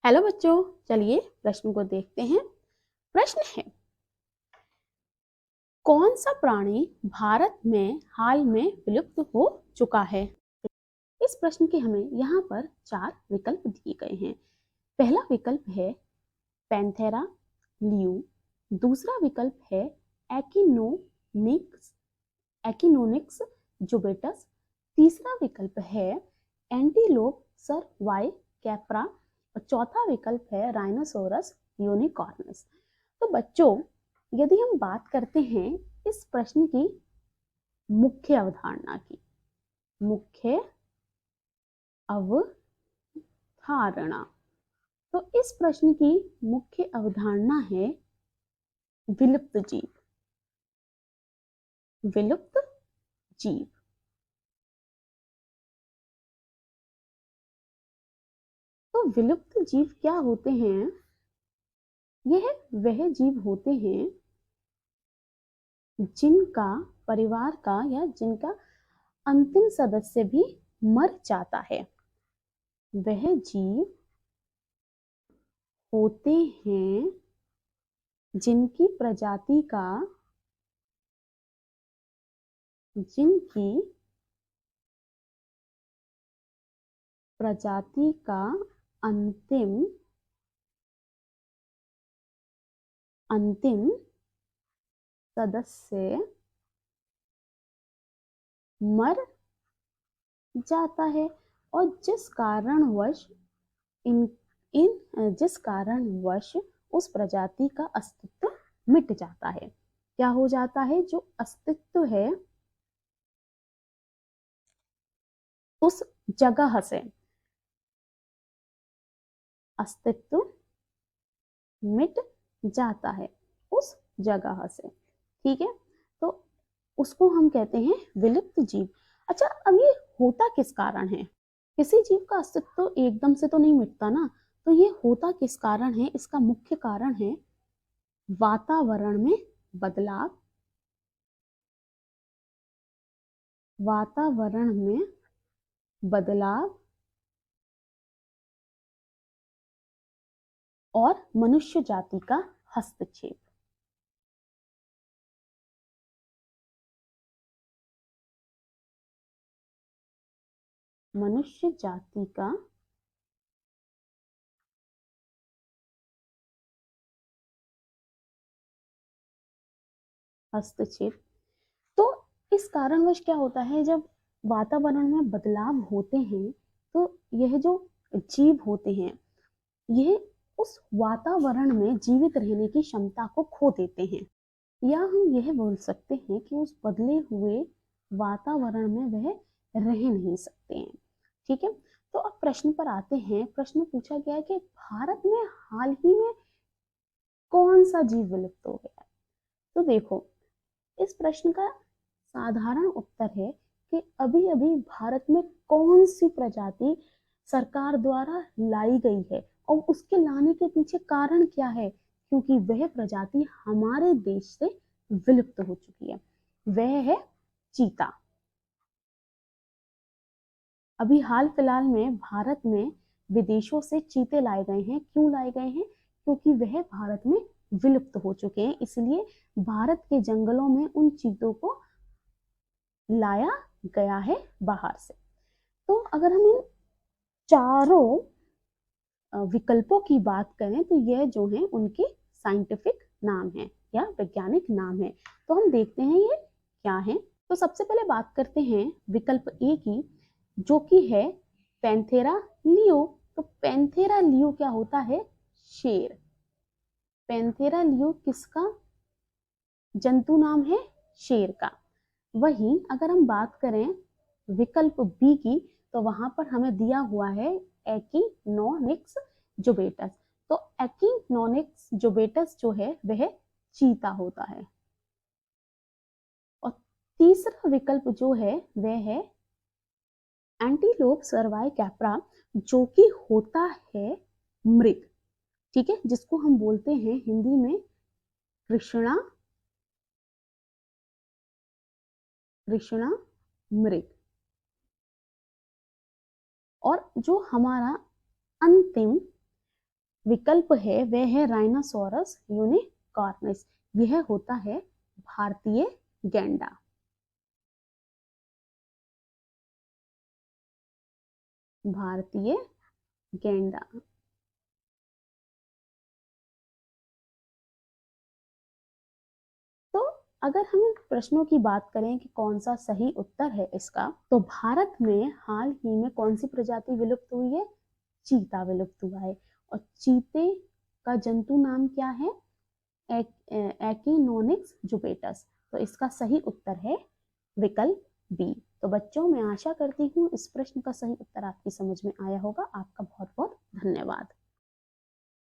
Hello बच्चों, चलिए प्रश्न को देखते हैं। प्रश्न है, कौन सा प्राणी भारत में हाल में विलुप्त हो चुका है? इस प्रश्न के हमें यहाँ पर 4 विकल्प दिए गए हैं। पहला विकल्प है पैंथेरा लियू, दूसरा विकल्प है एकिनोनिक्स जुबेटस, तीसरा विकल्प है एंटीलोप सर्वाई कैप्रा और चौथा विकल्प है राइनोसोरस यूनिकॉर्नस। तो बच्चों, यदि हम बात करते हैं इस प्रश्न की मुख्य अवधारणा की, मुख्य अवधारणा, तो इस प्रश्न की मुख्य अवधारणा है विलुप्त जीव। विलुप्त जीव, तो विलुप्त जीव क्या होते हैं? यह वह जीव होते हैं जिनका परिवार का या जिनका अंतिम सदस्य भी मर जाता है। वह जीव होते हैं जिनकी प्रजाति का अंतिम सदस्य मर जाता है और जिस कारणवश उस प्रजाति का अस्तित्व मिट जाता है। क्या हो जाता है? जो अस्तित्व है उस जगह से अस्तित्व मिट जाता है, उस जगह से। ठीक है, तो उसको हम कहते हैं विलुप्त जीव। अच्छा, अब ये होता किस कारण है? किसी जीव का अस्तित्व एकदम से तो नहीं मिटता ना, तो ये होता किस कारण है? इसका मुख्य कारण है वातावरण में बदलाव। वातावरण में बदलाव और मनुष्य जाति का हस्तक्षेप। मनुष्य जाति का हस्तक्षेप। तो इस कारणवश क्या होता है, जब वातावरण में बदलाव होते हैं तो यह जो जीव होते हैं यह उस वातावरण में जीवित रहने की क्षमता को खो देते हैं, या हम यह बोल सकते हैं कि उस बदले हुए वातावरण में वह रह नहीं सकते हैं। ठीक है, तो अब प्रश्न पर आते हैं। प्रश्न पूछा गया है कि भारत में हाल ही में कौन सा जीव विलुप्त हो गया है? तो देखो, इस प्रश्न का साधारण उत्तर है कि अभी अभी भारत में कौन सी प्रजाति सरकार द्वारा लाई गई है और उसके लाने के पीछे कारण क्या है, क्योंकि वह प्रजाति हमारे देश से विलुप्त हो चुकी है। वह है चीता। अभी हाल फिलहाल में भारत में विदेशों से चीते लाए गए हैं। क्यों लाए गए हैं? क्योंकि वह भारत में विलुप्त हो चुके हैं, इसलिए भारत के जंगलों में उन चीतों को लाया गया है बाहर से। तो अगर हम इन चारों विकल्पों की बात करें तो यह जो है उनके साइंटिफिक नाम है या वैज्ञानिक नाम है। तो हम देखते हैं ये क्या है। तो सबसे पहले बात करते हैं विकल्प ए की, जो कि है पैंथेरा लियो। तो पैंथेरा लियो क्या होता है? शेर। पैंथेरा लियो किसका जंतु नाम है? शेर का। वहीं अगर हम बात करें विकल्प बी की, तो वहां पर हमें दिया हुआ है एकिनोनिक्स जुबेटस। तो एकिनोनिक्स जुबेटस जो है वह चीता होता है। और तीसरा विकल्प जो है वह है एंटीलोप सर्वाई कैप्रा, जो कि होता है मृग। ठीक है, जिसको हम बोलते हैं हिंदी में कृष्णा मृग। और जो हमारा अंतिम विकल्प है वह है राइनासोरस यूनिकॉर्निस, यह होता है भारतीय गैंडा। भारतीय गैंडा। तो अगर हम प्रश्नों की बात करें कि कौन सा सही उत्तर है इसका, तो भारत में हाल ही में कौन सी प्रजाति विलुप्त हुई है? चीता विलुप्त हुआ है। और चीते का जंतु नाम क्या है? एकिनोनिक्स जुपेटस। तो इसका सही उत्तर है विकल्प बी। तो बच्चों, मैं आशा करती हूँ इस प्रश्न का सही उत्तर आपकी समझ में आया होगा। आपका बहुत बहुत धन्यवाद।